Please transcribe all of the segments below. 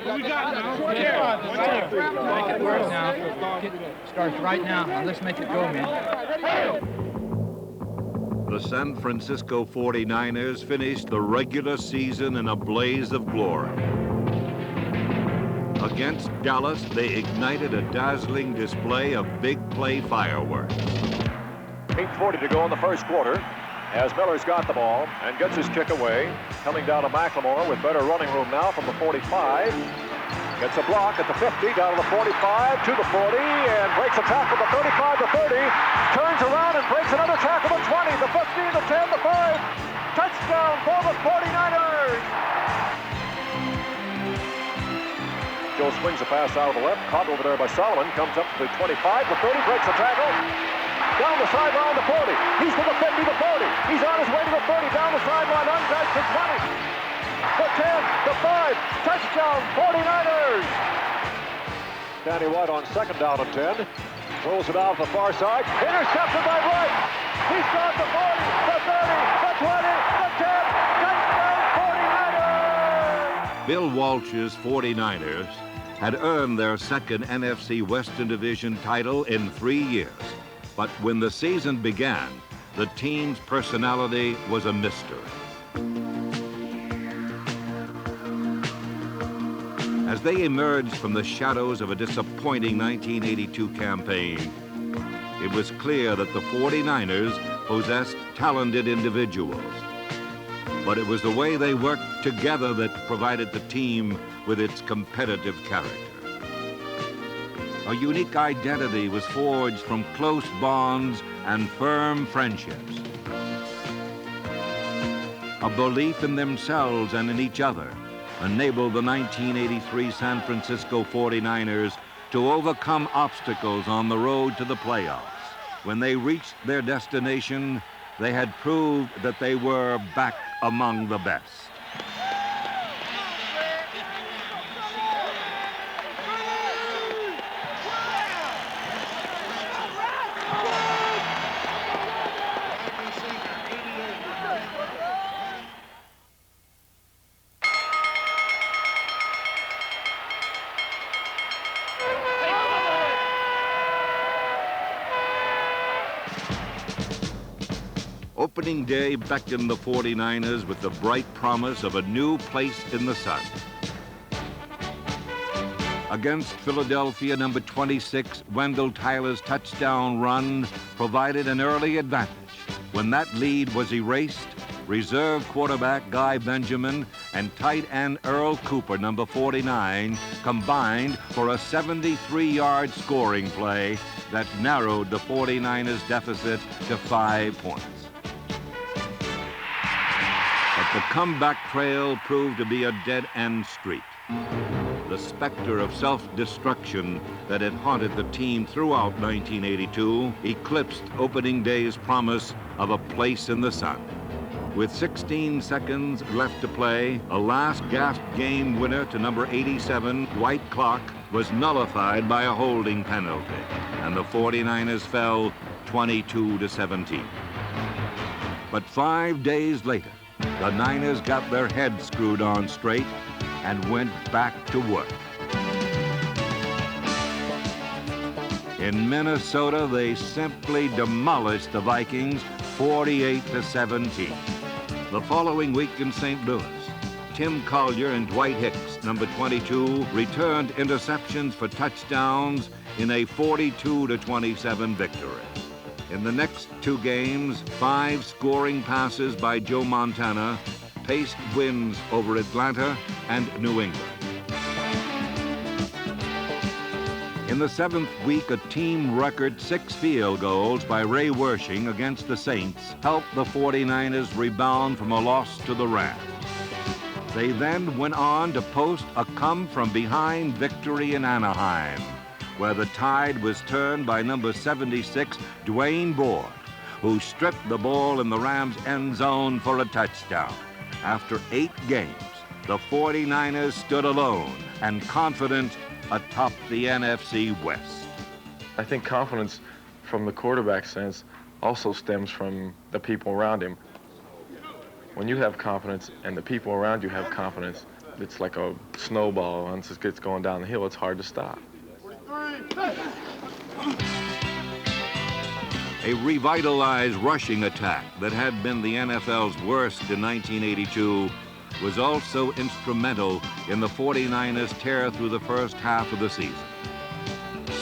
What we got now? Make it work now. Starts right now. Now let's make it go, man. The San Francisco 49ers finished the regular season in a blaze of glory. Against Dallas, they ignited a dazzling display of big play fireworks. 8:40 to go in the first quarter as Miller's got the ball and gets his kick away. Coming down to McLemore with better running room now from the 45. Gets a block at the 50, down to the 45, to the 40, and breaks a tackle the 35, the 30. Turns around and breaks another tackle the 20, the 15, the 10, the 5. Touchdown for the 49ers! Joe swings a pass out of the left, caught over there by Solomon, comes up to the 25, the 30, breaks a tackle. Down the sideline, the 40. He's to the 50, the 40. He's on his way to the 30, down the sideline, untouched, the 20. The 10, the 5, touchdown, 49ers! Danny White on second down and 10. Throws it out to the far side. Intercepted by White. He's got the 40, the 30, the 20, the 10. Touchdown, 49ers! Bill Walsh's 49ers had earned their second NFC Western Division title in 3 years. But when the season began, the team's personality was a mystery. As they emerged from the shadows of a disappointing 1982 campaign, it was clear that the 49ers possessed talented individuals. But it was the way they worked together that provided the team with its competitive character. A unique identity was forged from close bonds and firm friendships. A belief in themselves and in each other enabled the 1983 San Francisco 49ers to overcome obstacles on the road to the playoffs. When they reached their destination, they had proved that they were back among the best. Opening day beckoned the 49ers with the bright promise of a new place in the sun. Against Philadelphia, number 26, Wendell Tyler's touchdown run provided an early advantage. When that lead was erased, reserve quarterback Guy Benjamin and tight end Earl Cooper, number 49, combined for a 73-yard scoring play that narrowed the 49ers' deficit to 5 points. But the comeback trail proved to be a dead-end street. The specter of self-destruction that had haunted the team throughout 1982 eclipsed opening day's promise of a place in the sun. With 16 seconds left to play, a last-gasp game winner to number 87, White Clock, was nullified by a holding penalty, and the 49ers fell 22-17. But 5 days later, the Niners got their heads screwed on straight and went back to work. In Minnesota, they simply demolished the Vikings 48-17. The following week in St. Louis, Tim Collier and Dwight Hicks, number 22, returned interceptions for touchdowns in a 42-27 victory. In the next 2 games, 5 scoring passes by Joe Montana paced wins over Atlanta and New England. In the 7th week, a team record 6 field goals by Ray Wershing against the Saints helped the 49ers rebound from a loss to the Rams. They then went on to post a come-from-behind victory in Anaheim, where the tide was turned by number 76, Dwayne Board, who stripped the ball in the Rams' end zone for a touchdown. After 8 games, the 49ers stood alone and confident atop the NFC West. I think confidence from the quarterback sense also stems from the people around him. When you have confidence and the people around you have confidence, It's like a snowball. Once it gets going down the hill, it's hard to stop. A revitalized rushing attack that had been the NFL's worst in 1982 was also instrumental in the 49ers' tear through the first half of the season.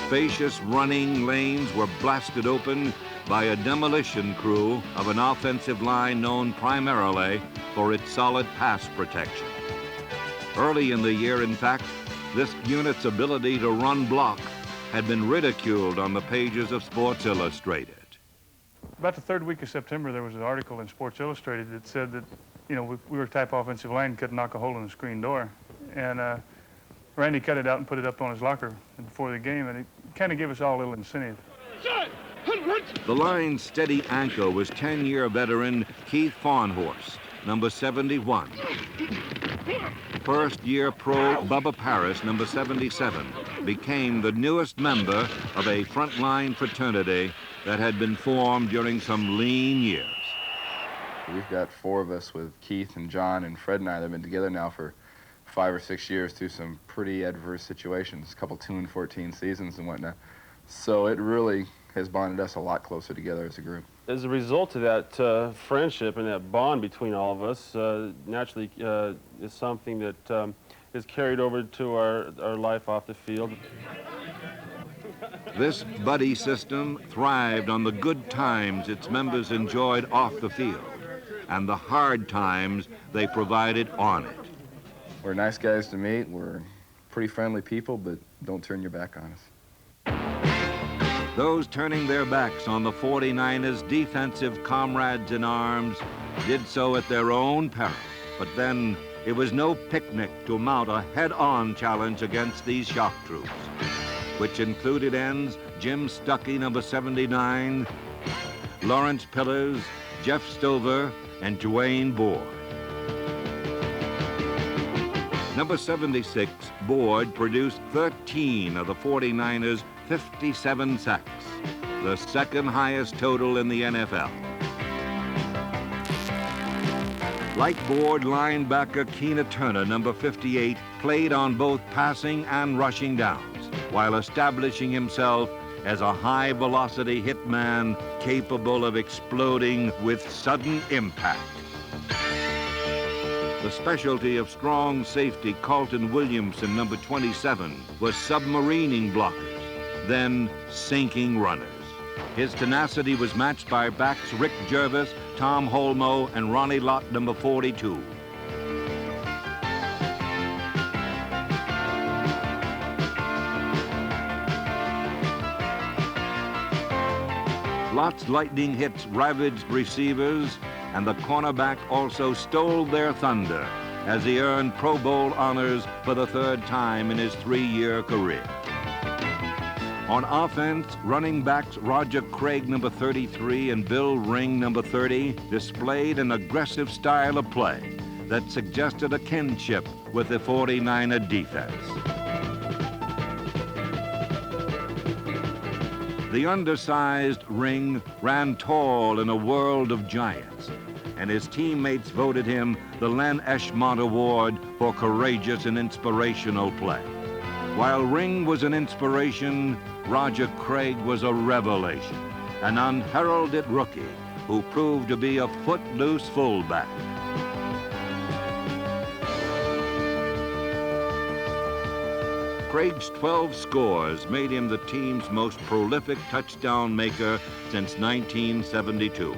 Spacious running lanes were blasted open by a demolition crew of an offensive line known primarily for its solid pass protection. Early in the year, in fact, this unit's ability to run block had been ridiculed on the pages of Sports Illustrated. About the third week of September, there was an article in Sports Illustrated that said that, you know, we were a type of offensive line, couldn't knock a hole in the screen door. And Randy cut it out and put it up on his locker before the game, and it kind of gave us all a little incentive. The line's steady anchor was 10-year veteran Keith Farnhorst, number 71. First-year pro Bubba Paris, number 77, became the newest member of a frontline fraternity that had been formed during some lean years. We've got 4 of us with Keith and John and Fred and I that have been together now for 5 or 6 years through some pretty adverse situations, a couple 2-14 seasons and whatnot. So it really has bonded us a lot closer together as a group. As a result of that friendship and that bond between all of us, naturally is something that is carried over to our life off the field. This buddy system thrived on the good times its members enjoyed off the field and the hard times they provided on it. We're nice guys to meet. We're pretty friendly people, but don't turn your back on us. Those turning their backs on the 49ers' defensive comrades in arms did so at their own peril. But then it was no picnic to mount a head-on challenge against these shock troops, which included ends Jim Stuckey, number 79, Lawrence Pillars, Jeff Stover, and Dwayne Board. Number 76, Board, produced 13 of the 49ers' 57 sacks, the second highest total in the NFL. Like Board, linebacker Keena Turner, number 58, played on both passing and rushing downs, while establishing himself as a high-velocity hitman capable of exploding with sudden impact. The specialty of strong safety Carlton Williamson, number 27, was submarining blockers, then sinking runners. His tenacity was matched by backs Rick Jervis, Tom Holmoe, and Ronnie Lott, number 42. Lott's lightning hits ravaged receivers, and the cornerback also stole their thunder as he earned Pro Bowl honors for the 3rd time in his 3-year career. On offense, running backs Roger Craig, number 33, and Bill Ring, number 30, displayed an aggressive style of play that suggested a kinship with the 49er defense. The undersized Ring ran tall in a world of giants, and his teammates voted him the Len Eshmont Award for courageous and inspirational play. While Ring was an inspiration, Roger Craig was a revelation, an unheralded rookie who proved to be a footloose fullback. Craig's 12 scores made him the team's most prolific touchdown maker since 1972.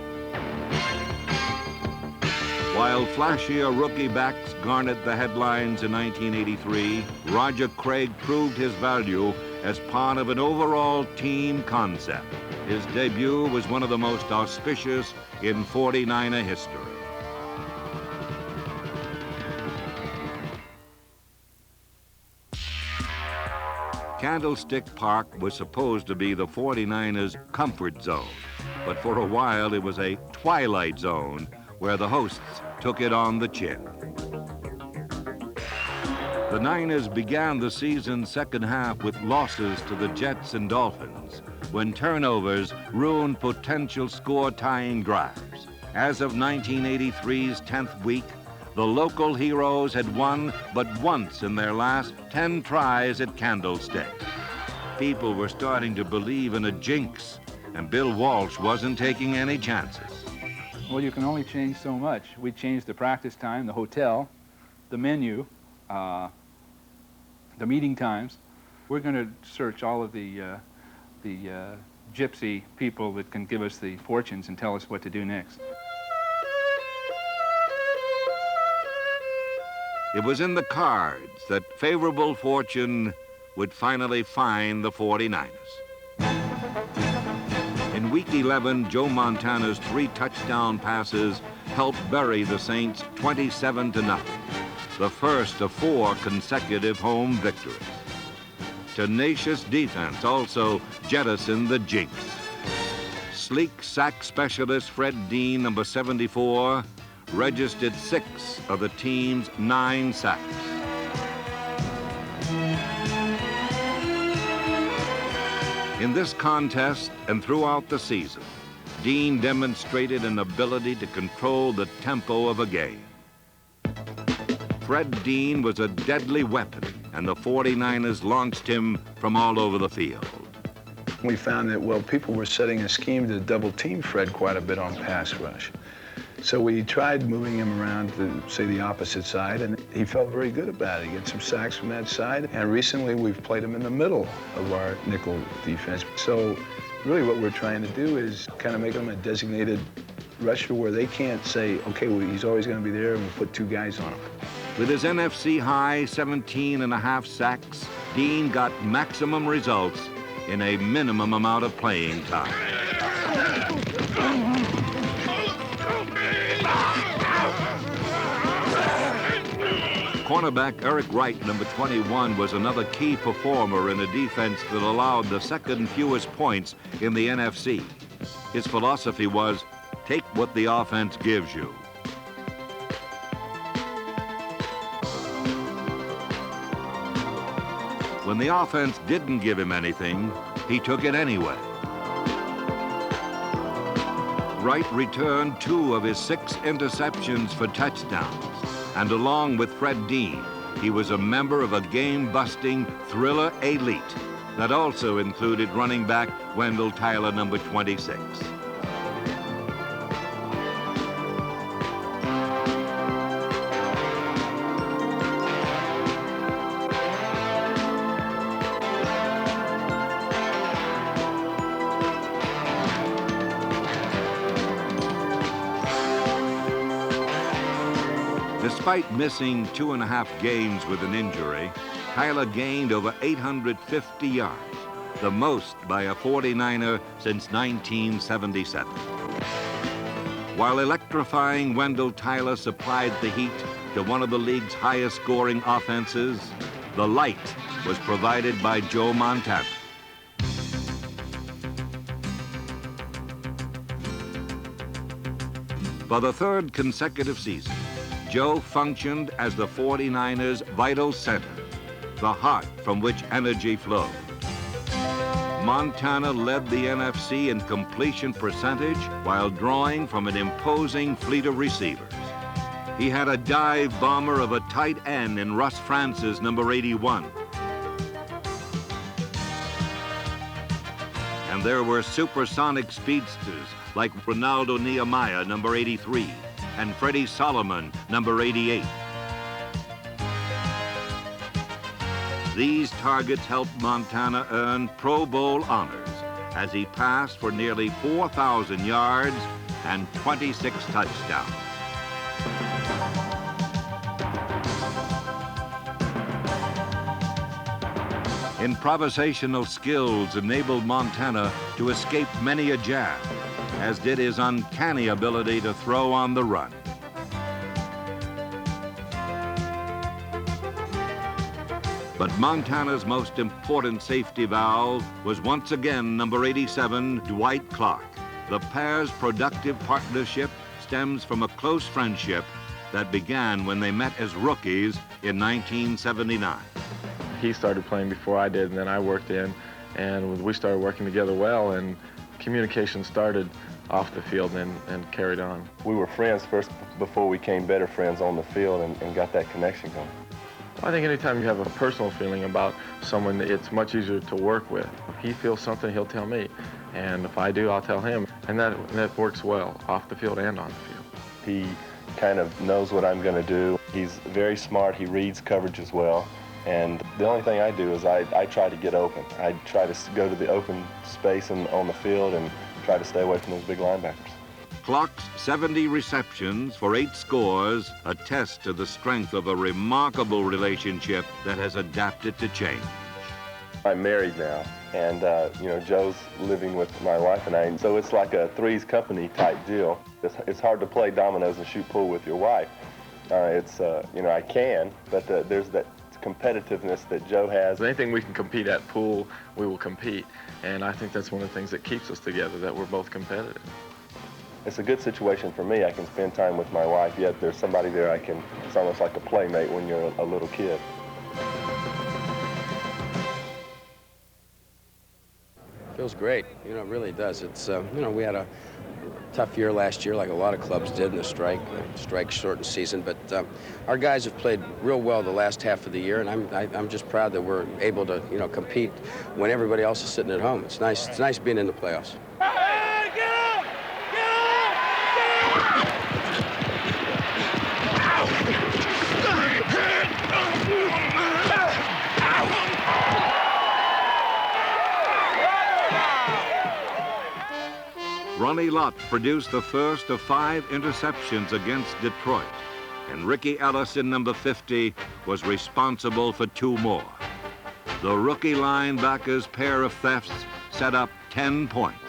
While flashier rookie backs garnered the headlines in 1983, Roger Craig proved his value as part of an overall team concept. His debut was one of the most auspicious in 49er history. Candlestick Park was supposed to be the 49ers' comfort zone, but for a while it was a twilight zone where the hosts took it on the chin. The Niners began the season's second half with losses to the Jets and Dolphins when turnovers ruined potential score-tying drives. As of 1983's 10th week, the the local heroes had won but once in their last 10 tries at Candlestick. People were starting to believe in a jinx, and Bill Walsh wasn't taking any chances. Well, you can only change so much. We changed the practice time, the hotel, the menu, the meeting times. We're going to search all of the gypsy people that can give us the fortunes and tell us what to do next. It was in the cards that favorable fortune would finally find the 49ers. In Week 11, Joe Montana's 3 touchdown passes helped bury the Saints 27-0, the first of 4 consecutive home victories. Tenacious defense also jettisoned the jinx. Sleek sack specialist Fred Dean, number 74, registered 6 of the team's 9 sacks. In this contest and throughout the season, Dean demonstrated an ability to control the tempo of a game. Fred Dean was a deadly weapon, and the 49ers launched him from all over the field. We found that, well, people were setting a scheme to double team Fred quite a bit on pass rush. So we tried moving him around to, say, the opposite side, and he felt very good about it. He got some sacks from that side, and recently we've played him in the middle of our nickel defense. So really what we're trying to do is kind of make him a designated rusher where they can't say, okay, well, he's always going to be there, and we'll put 2 guys on him. With his NFC high 17.5 sacks, Dean got maximum results in a minimum amount of playing time. Cornerback Eric Wright, number 21, was another key performer in a defense that allowed the second fewest points in the NFC. His philosophy was, take what the offense gives you. When the offense didn't give him anything, he took it anyway. Wright returned 2 of his 6 interceptions for touchdowns, and along with Fred Dean, he was a member of a game-busting thriller elite that also included running back Wendell Tyler, number 26. Despite missing 2.5 games with an injury, Tyler gained over 850 yards, the most by a 49er since 1977. While electrifying Wendell Tyler supplied the heat to one of the league's highest scoring offenses, the light was provided by Joe Montana. For the 3rd consecutive season, Joe functioned as the 49ers' vital center, the heart from which energy flowed. Montana led the NFC in completion percentage while drawing from an imposing fleet of receivers. He had a dive bomber of a tight end in Russ Francis, number 81. And there were supersonic speedsters like Ronaldo Nehemiah, number 83, and Freddie Solomon, number 88. These targets helped Montana earn Pro Bowl honors as he passed for nearly 4,000 yards and 26 touchdowns. Improvisational skills enabled Montana to escape many a jab, as did his uncanny ability to throw on the run. But Montana's most important safety valve was once again number 87, Dwight Clark. The pair's productive partnership stems from a close friendship that began when they met as rookies in 1979. He started playing before I did, and then I worked in, and we started working together well, and communication started off the field and carried on. We were friends first before we became better friends on the field and got that connection going. I think anytime you have a personal feeling about someone, it's much easier to work with. If he feels something, he'll tell me. And if I do, I'll tell him. And that works well, off the field and on the field. He kind of knows what I'm going to do. He's very smart. He reads coverage as well. And the only thing I do is I try to get open. I try to go to the open space on the field and try to stay away from those big linebackers. Clark's 70 receptions for 8 scores attest to the strength of a remarkable relationship that has adapted to change. I'm married now, and you know, Joe's living with my wife and I, and so it's like a Three's Company type deal. It's hard to play dominoes and shoot pool with your wife. You know, I can, but there's that competitiveness that Joe has. Anything we can compete at pool, we will compete. And I think that's one of the things that keeps us together, that we're both competitive. It's a good situation for me. I can spend time with my wife, yet there's somebody there it's almost like a playmate when you're a little kid. Feels great, you know, it really does. It's, you know, we had a tough year last year, like a lot of clubs did in the strike shortened season, but our guys have played real well the last half of the year, and I'm just proud that we're able to, you know, compete when everybody else is sitting at home. It's nice being in the playoffs. Ronnie Lott produced the first of 5 interceptions against Detroit, and Ricky Ellison, number 50, was responsible for 2 more. The rookie linebacker's pair of thefts set up 10 points.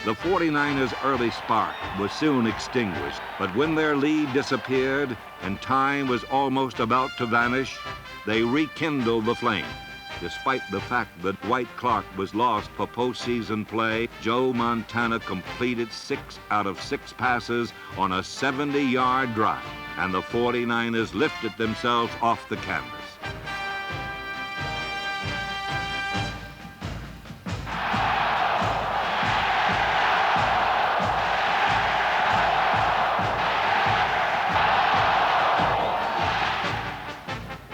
The 49ers' early spark was soon extinguished, but when their lead disappeared and time was almost about to vanish, they rekindled the flame. Despite the fact that Dwight Clark was lost for postseason play, Joe Montana completed 6 out of 6 passes on a 70-yard drive, and the 49ers lifted themselves off the canvas.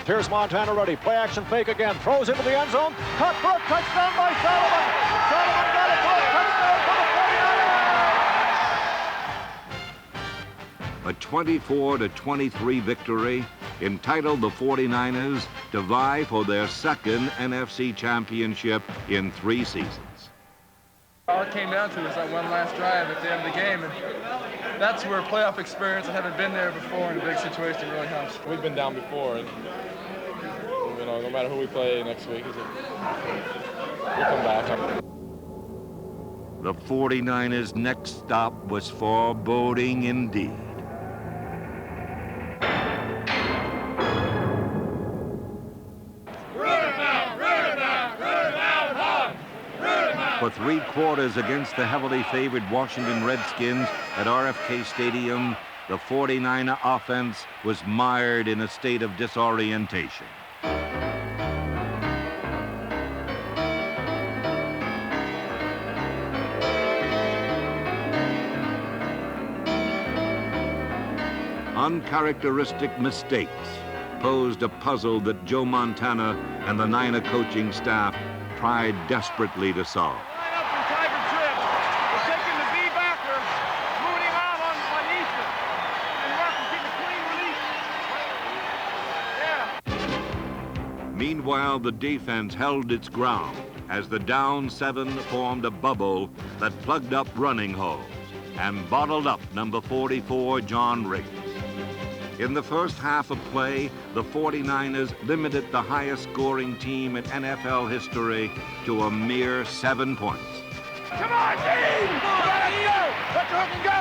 Here's Montana ready. Play action fake again. Throws into the end zone. Cut for a touchdown by Solomon. Solomon got it for a touchdown for the 49ers. A 24-23 victory entitled the 49ers to vie for their second NFC championship in 3 seasons. All it came down to was that one last drive at the end of the game, and that's where playoff experience, I haven't been there before in a big situation, really helps. We've been down before, and you know, no matter who we play next week, we'll come back. The 49ers' next stop was foreboding indeed. For 3 quarters against the heavily favored Washington Redskins at RFK Stadium, the 49er offense was mired in a state of disorientation. Uncharacteristic mistakes posed a puzzle that Joe Montana and the Niner coaching staff tried desperately to solve. Meanwhile, the defense held its ground as the down 7 formed a bubble that plugged up running holes and bottled up number 44, John Riggs. In the first half of play, the 49ers limited the highest scoring team in NFL history to a mere 7 points. Come on, team! Let it go! Let the hook and go!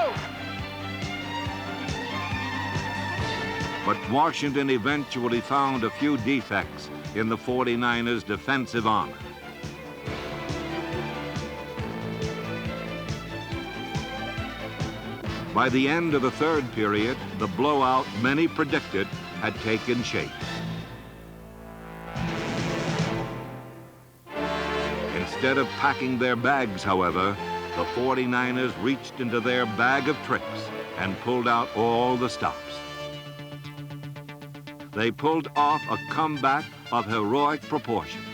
But Washington eventually found a few defects in the 49ers' defensive armor. By the end of the 3rd period, the blowout many predicted had taken shape. Instead of packing their bags, however, the 49ers reached into their bag of tricks and pulled out all the stops. They pulled off a comeback of heroic proportions.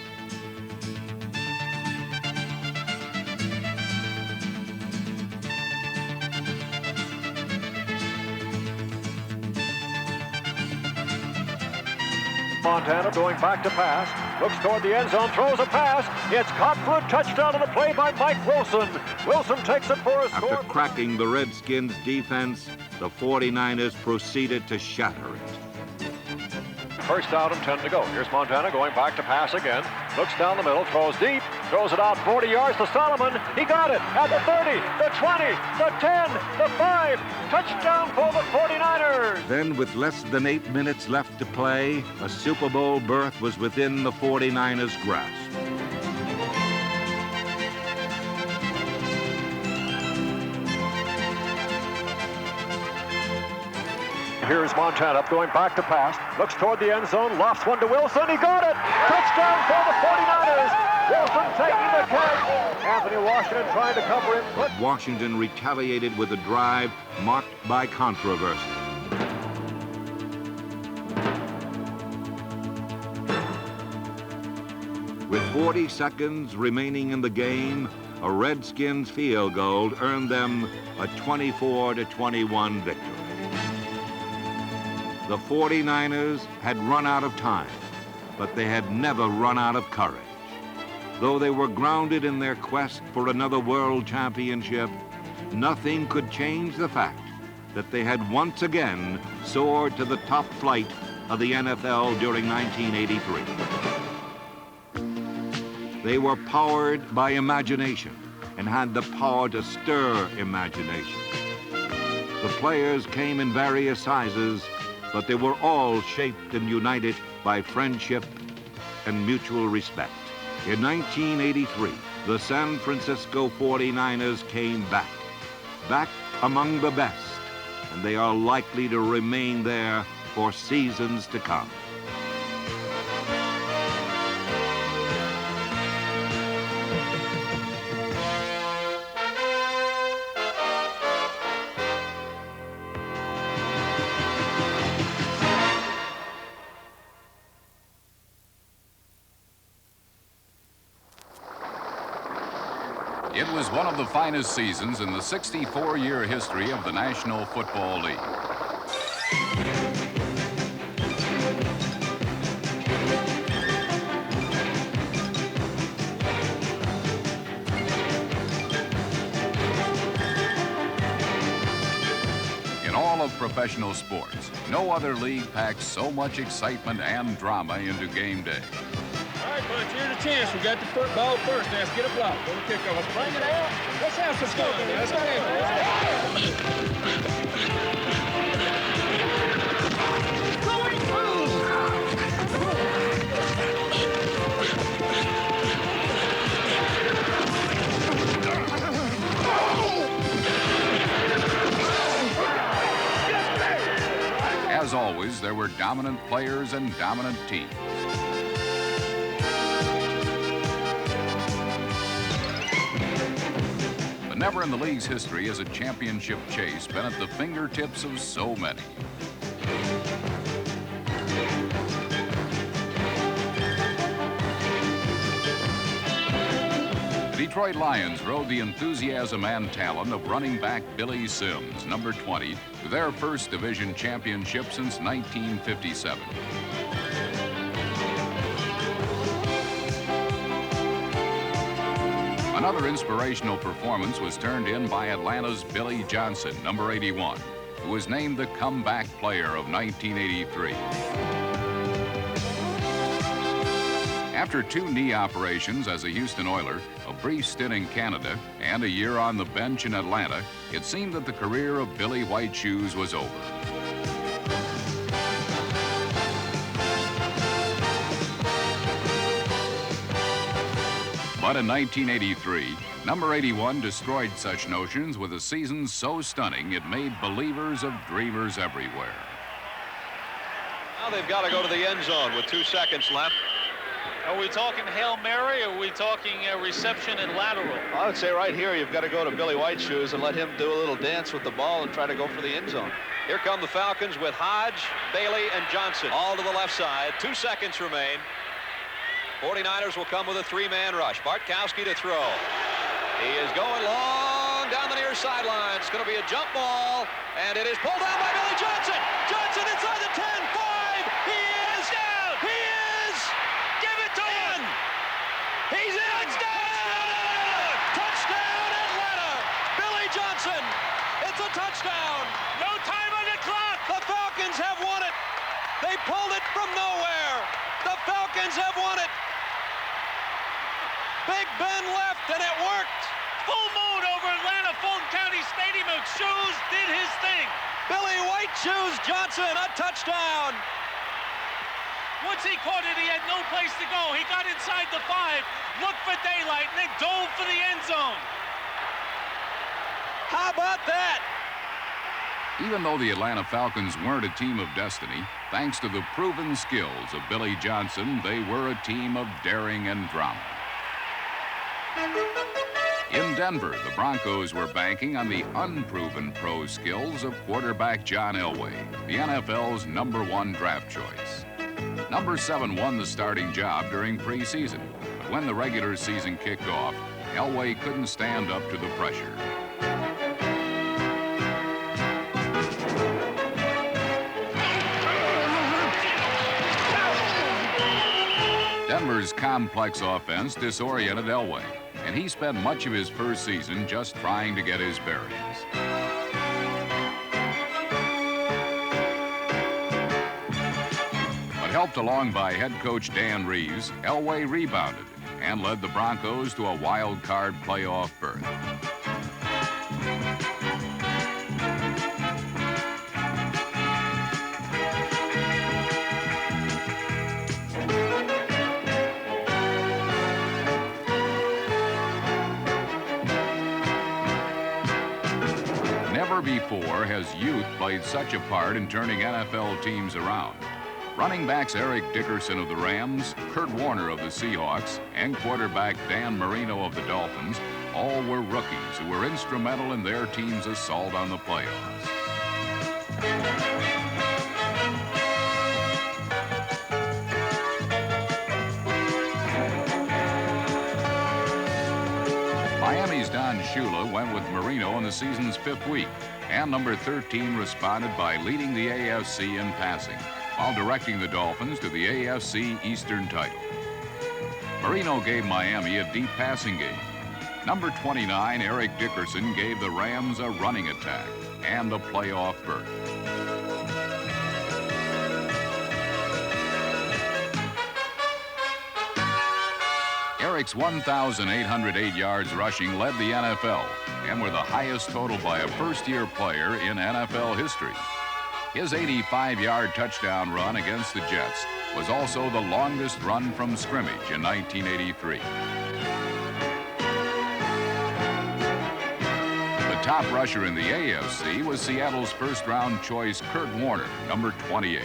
Montana going back to pass, looks toward the end zone, throws a pass. It's caught for a touchdown on the play by Mike Wilson. Wilson takes it for a score. After cracking the Redskins' defense, the 49ers proceeded to shatter it. First down and 10 to go. Here's Montana going back to pass again. Looks down the middle, throws deep, throws it out 40 yards to Solomon. He got it at the 30, the 20, the 10, the 5. Touchdown for the 49ers. Then, with less than 8 minutes left to play, a Super Bowl berth was within the 49ers' grasp. Here's Montana going back to pass. Looks toward the end zone. Lofts one to Wilson. He got it. Touchdown for the 49ers. Wilson taking the catch. Anthony Washington trying to cover him. But Washington retaliated with a drive marked by controversy. With 40 seconds remaining in the game, a Redskins field goal earned them a 24-21 victory. The 49ers had run out of time, but they had never run out of courage. Though they were grounded in their quest for another world championship, nothing could change the fact that they had once again soared to the top flight of the NFL during 1983. They were powered by imagination and had the power to stir imagination. The players came in various sizes, but they were all shaped and united by friendship and mutual respect. In 1983, the San Francisco 49ers came back among the best, and they are likely to remain there for seasons to come. It was one of the finest seasons in the 64-year history of the National Football League. In all of professional sports, no other league packs so much excitement and drama into game day. All right, Butch, here's a chance. We got the ball first. Now, let's get a block. Go to kickoff. Let's bring it out. Let's have some fun. Let's go. Going As always, there were dominant players and dominant teams. Never in the league's history has a championship chase been at the fingertips of so many. The Detroit Lions rode the enthusiasm and talent of running back Billy Sims, number 20, to their first division championship since 1957. Another inspirational performance was turned in by Atlanta's Billy Johnson, number 81, who was named the comeback player of 1983. After 2 knee operations as a Houston Oiler, a brief stint in Canada, and a year on the bench in Atlanta, it seemed that the career of Billy White Shoes was over. But in 1983, number 81 destroyed such notions with a season so stunning it made believers of dreamers everywhere. Now they've got to go to the end zone with 2 seconds left. Are we talking Hail Mary, or are we talking reception and lateral? I would say right here, you've got to go to Billy White Shoes and let him do a little dance with the ball and try to go for the end zone. Here come the Falcons with Hodge, Bailey, and Johnson. All to the left side. 2 seconds remain. 49ers will come with a 3-man rush. Bartkowski to throw. He is going long down the near sideline. It's going to be a jump ball, and it is pulled down by Billy Johnson. Johnson inside the 10, 5. He is down. He is. Give it to him. He's in. Touchdown. Touchdown, Atlanta. Billy Johnson. It's a touchdown. No time on the clock. The Falcons have won it. They pulled it from nowhere. The Falcons have won it. Big Ben left, and it worked. Full moon over Atlanta, Fulton County Stadium, and Shoes did his thing. Billy White Shoes Johnson, a touchdown. Once he caught it, he had no place to go. He got inside the 5, looked for daylight, and then dove for the end zone. How about that? Even though the Atlanta Falcons weren't a team of destiny, thanks to the proven skills of Billy Johnson, they were a team of daring and drama. In Denver, the Broncos were banking on the unproven pro skills of quarterback John Elway, the NFL's #1 draft choice. Number 7 won the starting job during preseason, but when the regular season kicked off, Elway couldn't stand up to the pressure. Denver's complex offense disoriented Elway, and he spent much of his first season just trying to get his bearings. But helped along by head coach Dan Reeves, Elway rebounded and led the Broncos to a wild card playoff berth. Never before has youth played such a part in turning NFL teams around. Running backs Eric Dickerson of the Rams, Kurt Warner of the Seahawks, and quarterback Dan Marino of the Dolphins all were rookies who were instrumental in their team's assault on the playoffs. Miami's Don Shula went with Marino in the season's 5th week, and number 13 responded by leading the AFC in passing, while directing the Dolphins to the AFC Eastern title. Marino gave Miami a deep passing game. Number 29, Eric Dickerson, gave the Rams a running attack and a playoff berth. Eric's 1,808 yards rushing led the NFL and were the highest total by a first-year player in NFL history. His 85-yard touchdown run against the Jets was also the longest run from scrimmage in 1983. The top rusher in the AFC was Seattle's first-round choice Kurt Warner, number 28.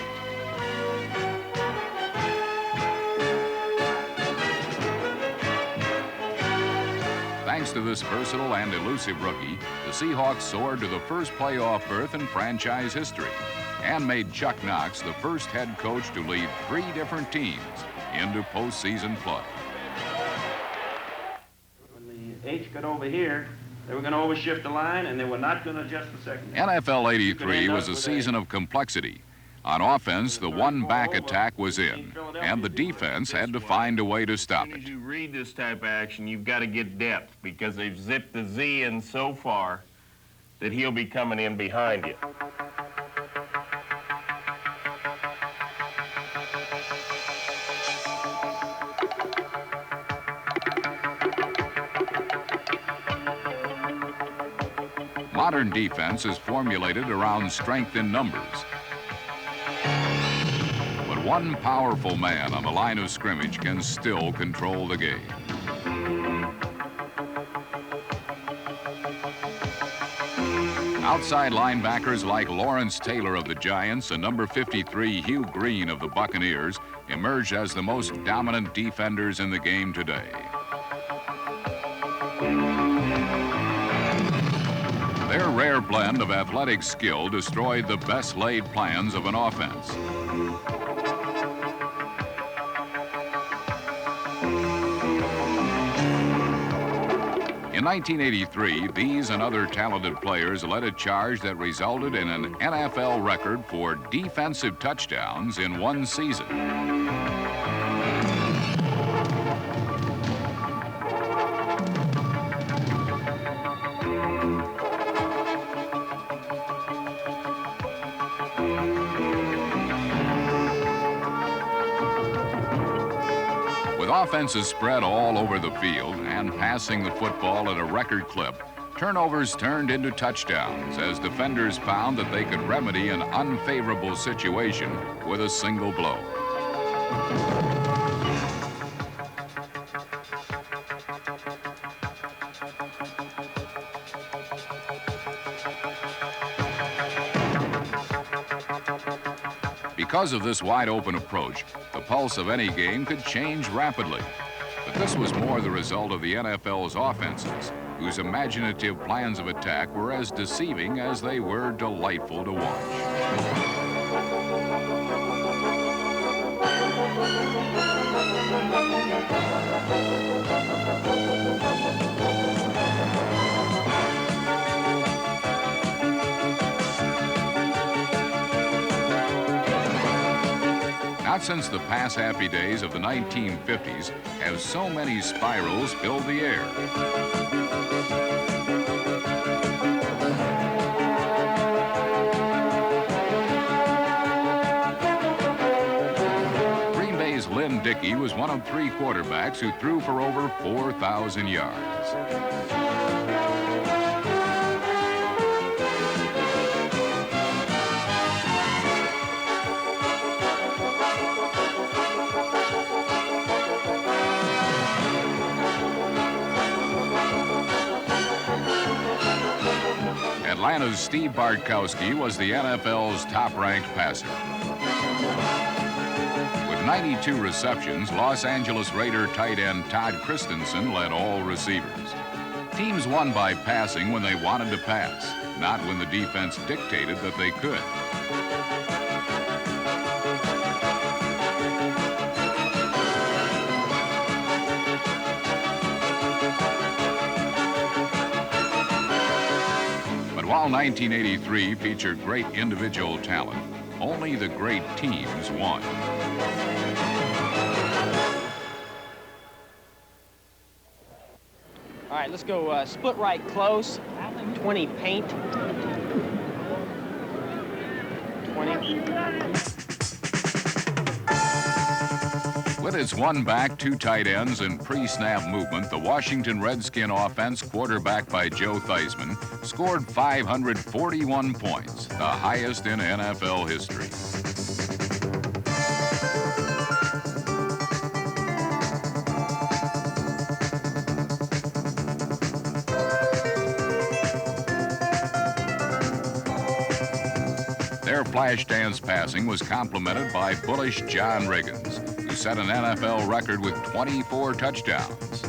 Thanks to this versatile and elusive rookie, the Seahawks soared to the first playoff berth in franchise history and made Chuck Knox the first head coach to lead 3 different teams into postseason play. When the H got over here, they were going to overshift the line, and they were not going to adjust the secondary. NFL '83 was a season of complexity. On offense, the one-back attack was in, and the defense had to find a way to stop it. As you read this type of action, you've got to get depth, because they've zipped the Z in so far that he'll be coming in behind you. Modern defense is formulated around strength in numbers. But one powerful man on the line of scrimmage can still control the game. Outside linebackers like Lawrence Taylor of the Giants and number 53 Hugh Green of the Buccaneers emerged as the most dominant defenders in the game today. Their rare blend of athletic skill destroyed the best laid plans of an offense. In 1983, these and other talented players led a charge that resulted in an NFL record for defensive touchdowns in one season. With offenses spread all over the field and passing the football at a record clip, turnovers turned into touchdowns as defenders found that they could remedy an unfavorable situation with a single blow. Because of this wide-open approach, the pulse of any game could change rapidly. But this was more the result of the NFL's offenses, whose imaginative plans of attack were as deceiving as they were delightful to watch. Not since the pass-happy days of the 1950s have so many spirals filled the air. Green Bay's Lynn Dickey was one of 3 quarterbacks who threw for over 4,000 yards. Atlanta's Steve Bartkowski was the NFL's top-ranked passer. With 92 receptions, Los Angeles Raider tight end Todd Christensen led all receivers. Teams won by passing when they wanted to pass, not when the defense dictated that they could. While 1983 featured great individual talent, only the great teams won. All right, let's go split right close, 20 paint. 20. With its 1 back, 2 tight ends, and pre-snap movement, the Washington Redskin offense, quarterbacked by Joe Theismann, scored 541 points, the highest in NFL history. Their flash dance passing was complemented by bullish John Riggins, who set an NFL record with 24 touchdowns.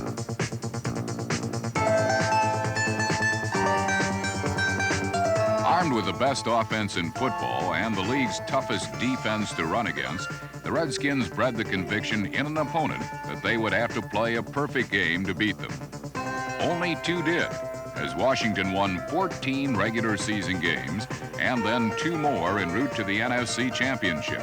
Armed with the best offense in football and the league's toughest defense to run against, the Redskins bred the conviction in an opponent that they would have to play a perfect game to beat them. Only 2 did, as Washington won 14 regular season games and then 2 more en route to the NFC Championship.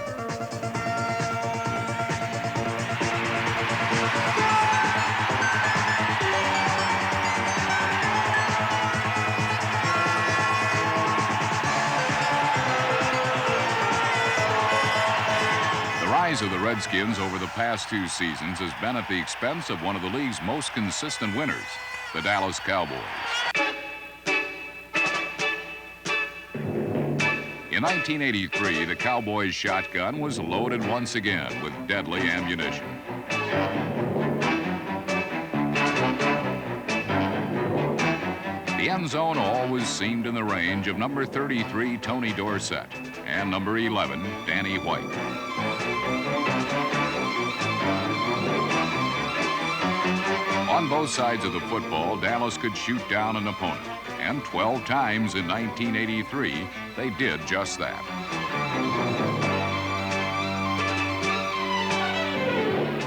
The rise of the Redskins over the past 2 seasons has been at the expense of one of the league's most consistent winners, the Dallas Cowboys. In 1983, the Cowboys' shotgun was loaded once again with deadly ammunition. The end zone always seemed in the range of number 33, Tony Dorsett, and number 11, Danny White. On both sides of the football, Dallas could shoot down an opponent, and 12 times in 1983, they did just that.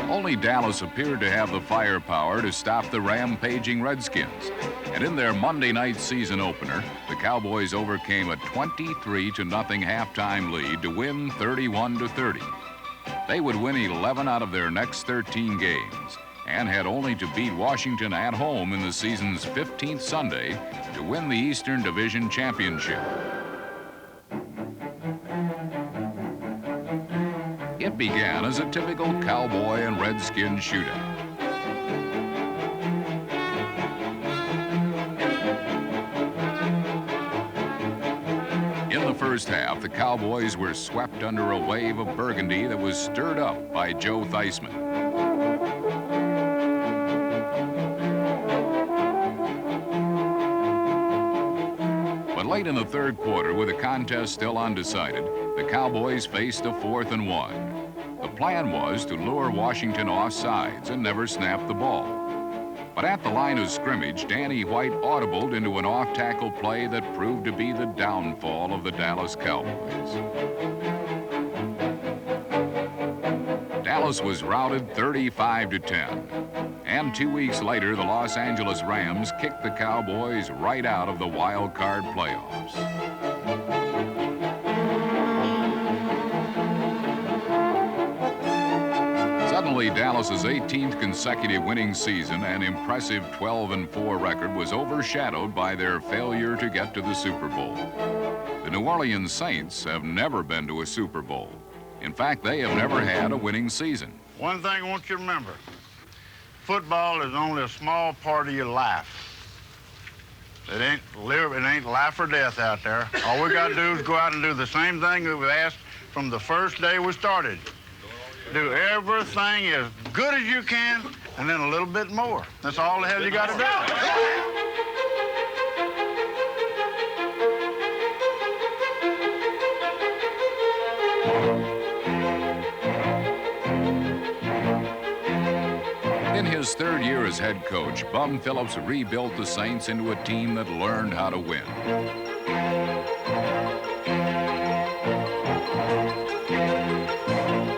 Only Dallas appeared to have the firepower to stop the rampaging Redskins. And in their Monday night season opener, the Cowboys overcame a 23-0 halftime lead to win 31-30. They would win 11 out of their next 13 games and had only to beat Washington at home in the season's 15th Sunday to win the Eastern Division Championship. It began as a typical Cowboy and Redskin shootout. In the first half, the Cowboys were swept under a wave of burgundy that was stirred up by Joe Theismann. But late in the third quarter, with the contest still undecided, the Cowboys faced a 4th and 1. The plan was to lure Washington off sides and never snap the ball. But at the line of scrimmage, Danny White audibled into an off-tackle play that proved to be the downfall of the Dallas Cowboys. Dallas was routed 35-10. And 2 weeks later, the Los Angeles Rams kicked the Cowboys right out of the wild card playoffs. Suddenly, Dallas's 18th consecutive winning season and impressive 12-4 record was overshadowed by their failure to get to the Super Bowl. The New Orleans Saints have never been to a Super Bowl. In fact, they have never had a winning season. One thing I want you to remember, football is only a small part of your life. It ain't life or death out there. All we got to do is go out and do the same thing that we've asked from the first day we started. Do everything as good as you can, and then a little bit more. That's all the hell you got to do. In his third year as head coach, Bum Phillips rebuilt the Saints into a team that learned how to win.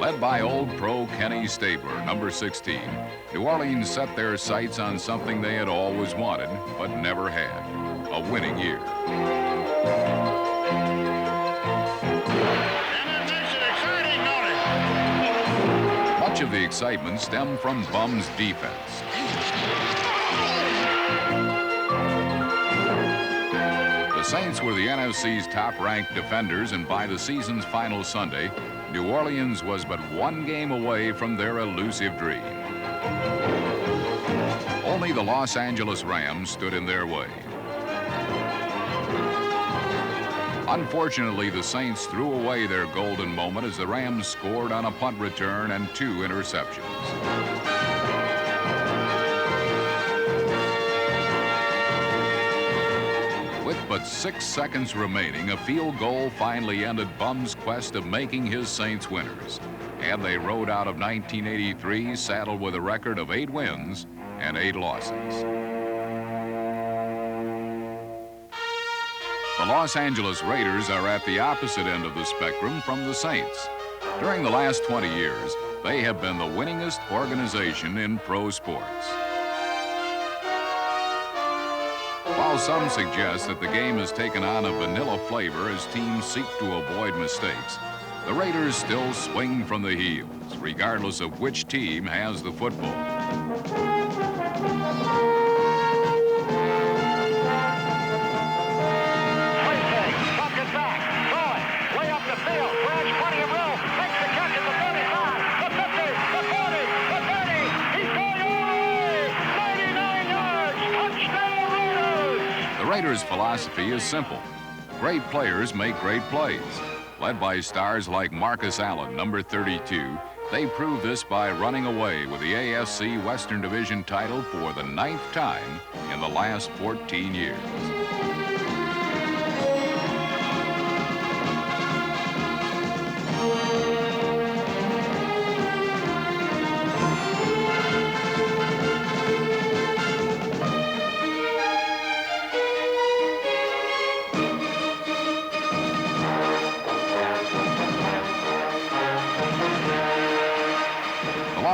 Led by old pro Kenny Stabler, number 16, New Orleans set their sights on something they had always wanted, but never had, a winning year. Much of the excitement stemmed from Bum's defense. The Saints were the NFC's top-ranked defenders, and by the season's final Sunday, New Orleans was but one game away from their elusive dream. Only the Los Angeles Rams stood in their way. Unfortunately, the Saints threw away their golden moment as the Rams scored on a punt return and 2 interceptions. With but 6 seconds remaining, a field goal finally ended Bum's quest of making his Saints winners. And they rode out of 1983 saddled with a record of 8 wins and 8 losses. The Los Angeles Raiders are at the opposite end of the spectrum from the Saints. During the last 20 years, they have been the winningest organization in pro sports. While some suggest that the game has taken on a vanilla flavor as teams seek to avoid mistakes, the Raiders still swing from the heels, regardless of which team has the football. The Raiders' philosophy is simple. Great players make great plays. Led by stars like Marcus Allen, number 32, they prove this by running away with the AFC Western Division title for the 9th time in the last 14 years.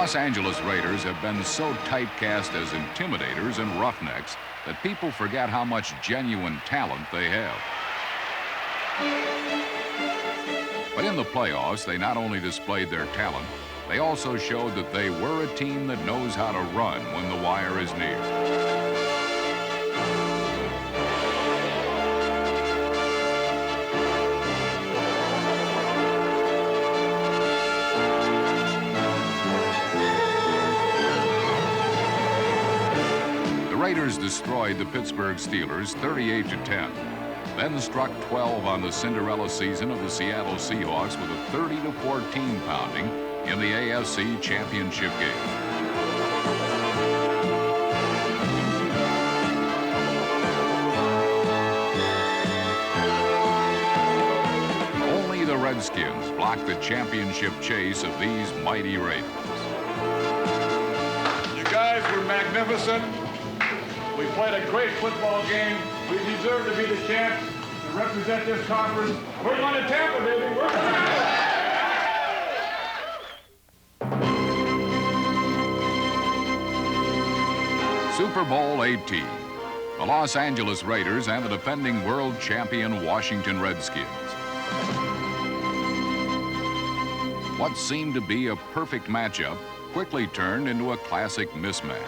Los Angeles Raiders have been so typecast as intimidators and roughnecks that people forget how much genuine talent they have. But in the playoffs, they not only displayed their talent, they also showed that they were a team that knows how to run when the wire is near. The Raiders destroyed the Pittsburgh Steelers 38-10. Then struck 12 on the Cinderella season of the Seattle Seahawks with a 30-14 pounding in the AFC Championship game. Only the Redskins blocked the championship chase of these mighty Raiders. You guys were magnificent. We played a great football game. We deserve to be the champs and represent this conference. We're going to Tampa, baby. We're going to Tampa. Super Bowl 18. The Los Angeles Raiders and the defending world champion Washington Redskins. What seemed to be a perfect matchup quickly turned into a classic mismatch.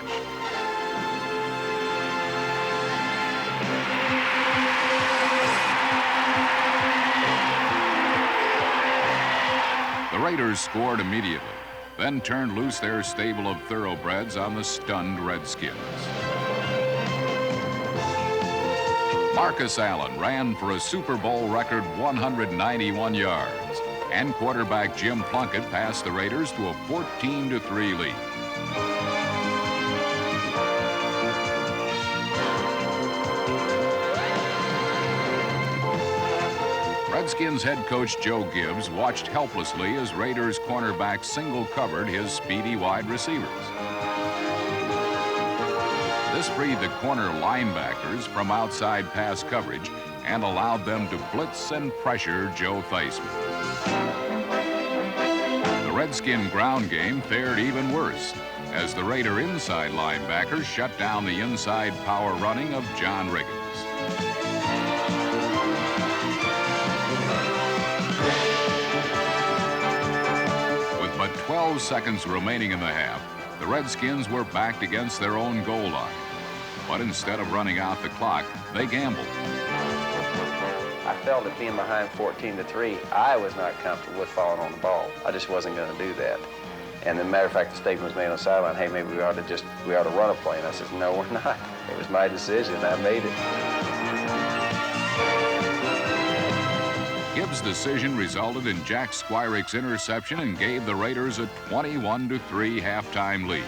The Raiders scored immediately, then turned loose their stable of thoroughbreds on the stunned Redskins. Marcus Allen ran for a Super Bowl record 191 yards, and quarterback Jim Plunkett passed the Raiders to a 14-3 lead. Redskins head coach Joe Gibbs watched helplessly as Raiders cornerback single-covered his speedy wide receivers. This freed the corner linebackers from outside pass coverage and allowed them to blitz and pressure Joe Theismann. The Redskin ground game fared even worse as the Raider inside linebackers shut down the inside power running of John Riggins. But 12 seconds remaining in the half, the Redskins were backed against their own goal line. But instead of running out the clock, they gambled. I felt that being behind 14-3, I was not comfortable with falling on the ball. I just wasn't going to do that. And as a matter of fact, the statement was made on the sideline, hey, maybe we ought to run a play. And I said, no, we're not. It was my decision. I made it. Gibbs' decision resulted in Jack Squirick's interception and gave the Raiders a 21-3 halftime lead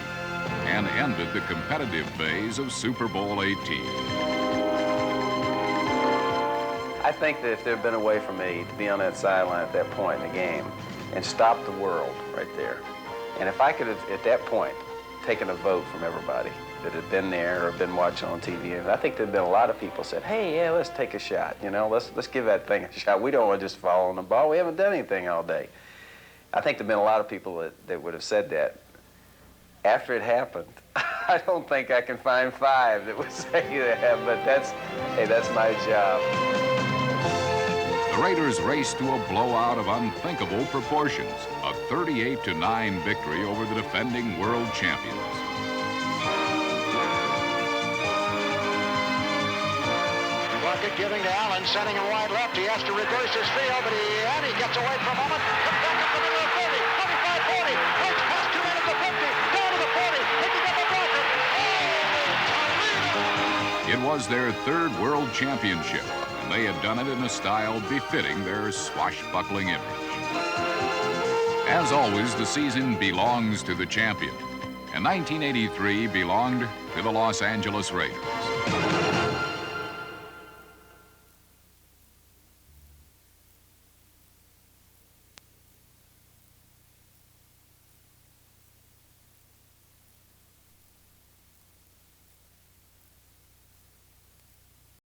and ended the competitive phase of Super Bowl 18. I think that if there had been a way for me to be on that sideline at that point in the game and stop the world right there, and if I could have, at that point, taken a vote from everybody that had been there or been watching on TV, and I think there'd been a lot of people said, hey, yeah, let's take a shot, you know, let's give that thing a shot. We don't want to just fall on the ball. We haven't done anything all day. I think there'd been a lot of people that would have said that. After it happened, I don't think I can find 5 that would say that, but that's my job. The Raiders raced to a blowout of unthinkable proportions, a 38-9 victory over the defending world champions. Plunkett giving to Allen, sending him wide left. He has to reverse his field, but he gets away for a moment. Comes back up to the middle of 30, 25, 40. Breaks past 2 men at the 50, down to the 40, picking up a blocker. Oh, It was their 3rd world championship, and they had done it in a style befitting their swashbuckling image. As always, the season belongs to the champion, and 1983 belonged to the Los Angeles Raiders.